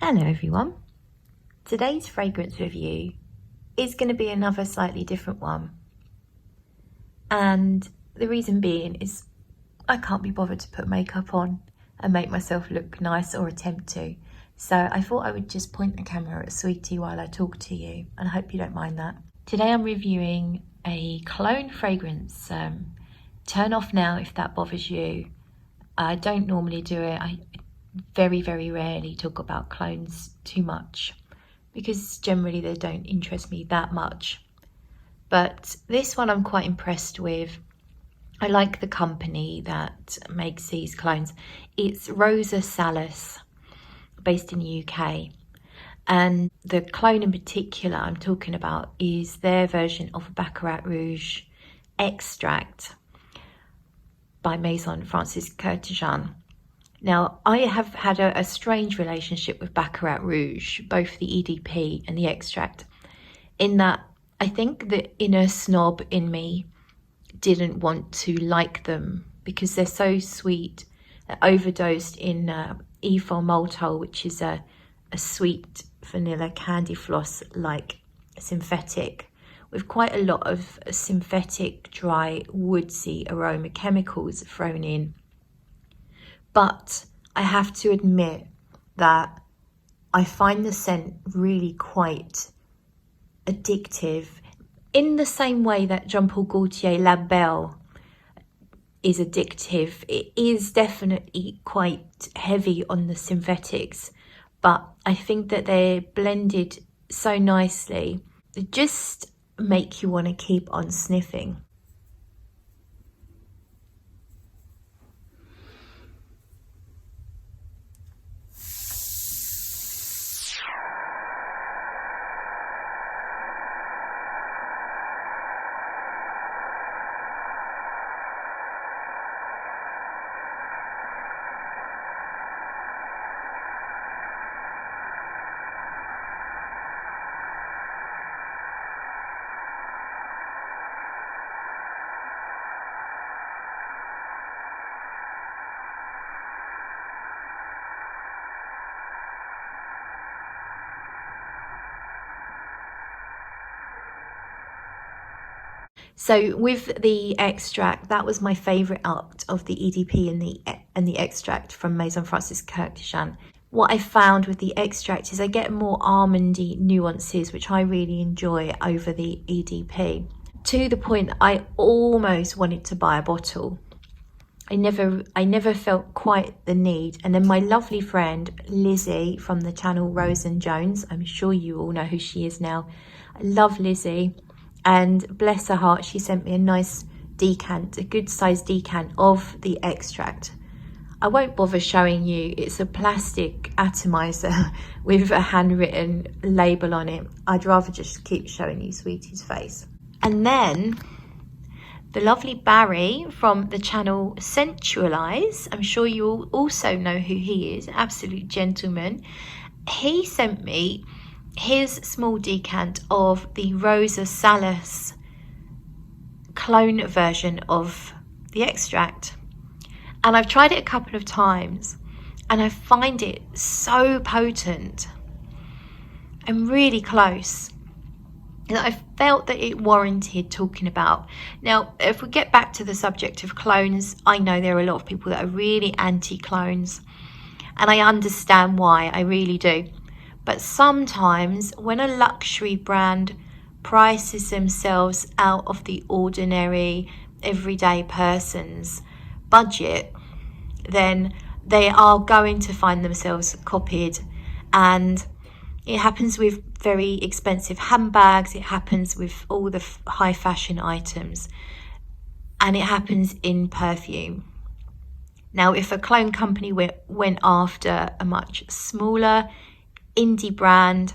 Hello everyone. Today's fragrance review is going to be another slightly different one. And the reason being is I can't be bothered to put makeup on and make myself look nice or attempt to. So I thought I would just point the camera at Sweetie while I talk to you, and I hope you don't mind that. Today I'm reviewing a cologne fragrance. Turn off now if that bothers you. I don't normally do it. I very rarely talk about clones too much because generally they don't interest me that much. But this one I'm quite impressed with. I like the company that makes these clones. It's Rosa Salas, based in the UK. And the clone in particular I'm talking about is their version of Baccarat Rouge Extrait by Maison Kurkdijan. Now, I have had a strange relationship with Baccarat Rouge, both the EDP and the Extrait, in that I think the inner snob in me didn't want to like them because they're so sweet, overdosed in ethyl maltol, which is a sweet vanilla candy floss like synthetic, with quite a lot of synthetic, dry, woodsy aroma chemicals thrown in. But I have to admit that I find the scent really quite addictive, in the same way that Jean Paul Gaultier La Belle is addictive. It is definitely quite heavy on the synthetics, but I think that they're blended so nicely. They just make you want to keep on sniffing. So with the extract, that was my favourite out of the EDP and the extract from Maison Kurkdijan. What I found with the extract is I get more almondy nuances, which I really enjoy over the EDP, to the point I almost wanted to buy a bottle. I never felt quite the need. And then my lovely friend Lizzie from the channel Rosa Jones, I'm sure you all know who she is now. I love Lizzie. And bless her heart, she sent me a nice decant, a good sized decant of the extract. I won't bother showing you. It's a plastic atomizer with a handwritten label on it. I'd rather just keep showing you Sweetie's face. And then the lovely Barry from the channel Sensualize, I'm sure you all also know who he is, absolute gentleman. He sent me his small decant of the Rosa Salas clone version of the extract, and I've tried it a couple of times and I find it so potent and really close that I felt that it warranted talking about. Now, if we get back to the subject of clones, I know there are a lot of people that are really anti-clones, and I understand why, I really do. But sometimes when a luxury brand prices themselves out of the ordinary, everyday person's budget, then they are going to find themselves copied. And it happens with very expensive handbags, it happens with all the high fashion items, and it happens in perfume. Now, if a clone company went after a much smaller indie brand,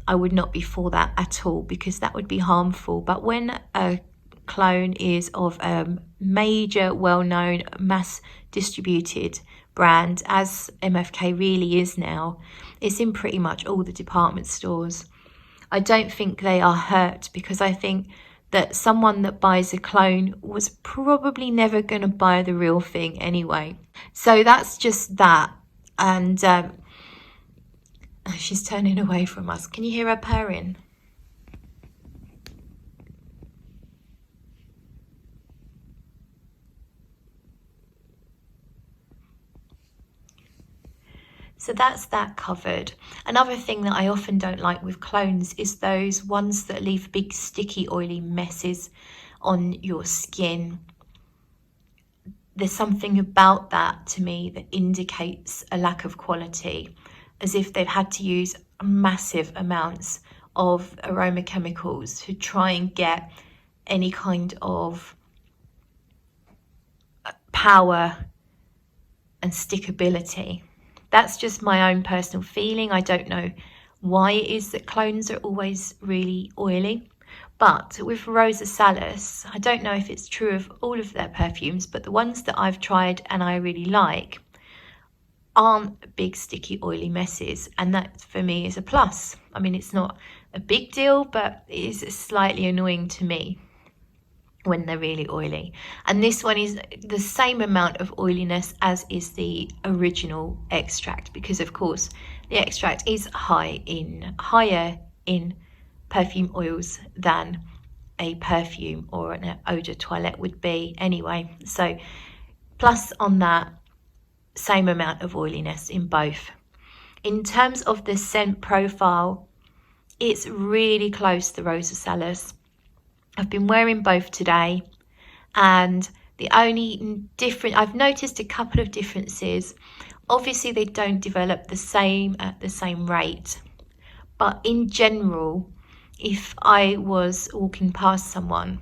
I would not be for that at all, because that would be harmful. But when a clone is of a major, well-known, mass distributed brand, as MFK really is now, it's in pretty much all the department stores, I don't think they are hurt, because I think that someone that buys a clone was probably never going to buy the real thing anyway. So that's just that. And She's turning away from us. Can you hear her purring? So that's that covered. Another thing that I often don't like with clones is those ones that leave big sticky oily messes on your skin. There's something about that to me that indicates a lack of quality, as if they've had to use massive amounts of aroma chemicals to try and get any kind of power and stickability. That's just my own personal feeling. I don't know why it is that clones are always really oily. But with Rosa Salas, I don't know if it's true of all of their perfumes, but the ones that I've tried and I really like aren't big, sticky, oily messes. And that for me is a plus. I mean, it's not a big deal, but it is slightly annoying to me when they're really oily. And this one is the same amount of oiliness as is the original extract, because of course the extract is higher in perfume oils than a perfume or an eau de toilette would be anyway. So plus on that, same amount of oiliness in both. In terms of the scent profile, it's really close to Rosa Salas. I've been wearing both today, and the only different, I've noticed a couple of differences. Obviously they don't develop the same at the same rate, but in general, if I was walking past someone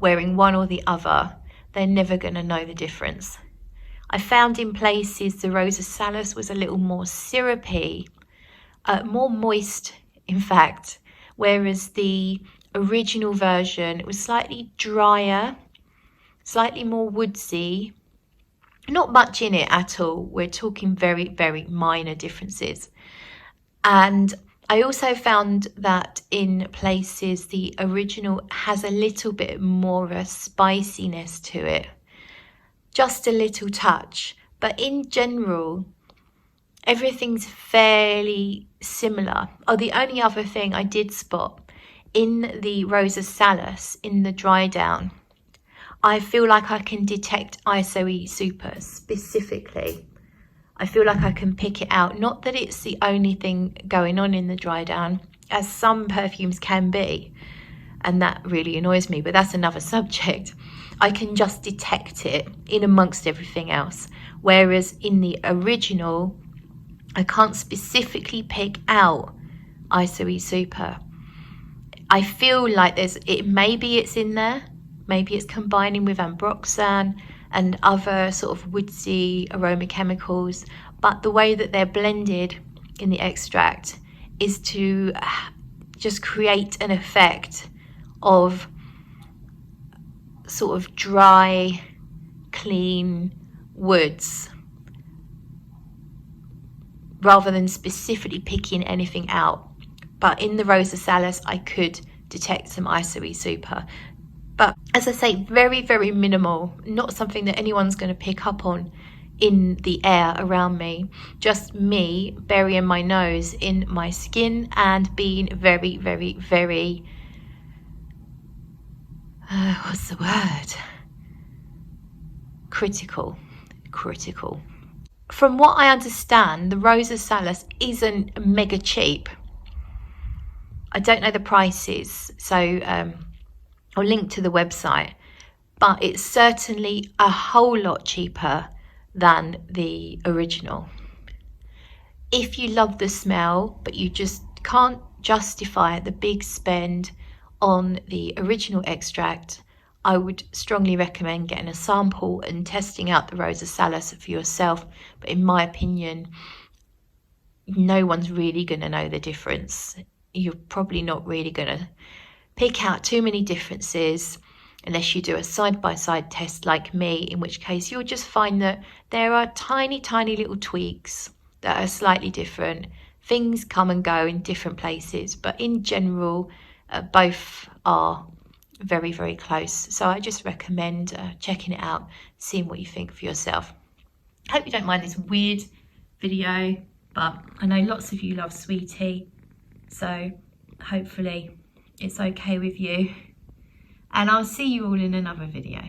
wearing one or the other, they're never going to know the difference. I found in places the Rosa Salas was a little more syrupy, more moist in fact, whereas the original version, it was slightly drier, slightly more woodsy, not much in it at all. We're talking very, very minor differences. And I also found that in places the original has a little bit more of a spiciness to it, just a little touch, but in general everything's fairly similar. Oh, the only other thing I did spot in the Rosa Salas, in the dry down, I feel like I can detect ISOE Super specifically. I feel like I can pick it out. Not that it's the only thing going on in the dry down, as some perfumes can be, and that really annoys me, but that's another subject. I can just detect it in amongst everything else, whereas in the original, I can't specifically pick out ISOE Super. I feel like maybe it's in there, maybe it's combining with ambroxan and other sort of woodsy aroma chemicals, but the way that they're blended in the extract is to just create an effect of sort of dry, clean woods, rather than specifically picking anything out. But in the Rosa Salas, I could detect some ISOE Super. But as I say, very, very minimal, not something that anyone's going to pick up on in the air around me. Just me burying my nose in my skin and being very, very, very, what's the word? Critical. From what I understand, the Rosa Salas isn't mega cheap. I don't know the prices, so I'll link to the website, but it's certainly a whole lot cheaper than the original. If you love the smell, but you just can't justify the big spend on the original extract, I would strongly recommend getting a sample and testing out the Rosa Salas for yourself. But in my opinion, no one's really going to know the difference. You're probably not really going to pick out too many differences unless you do a side-by-side test like me, in which case you'll just find that there are tiny, tiny little tweaks that are slightly different. Things come and go in different places, but in general, both are very, very close. So I just recommend checking it out, seeing what you think for yourself. I hope you don't mind this weird video, but I know lots of you love sweet tea, so hopefully it's okay with you. And I'll see you all in another video.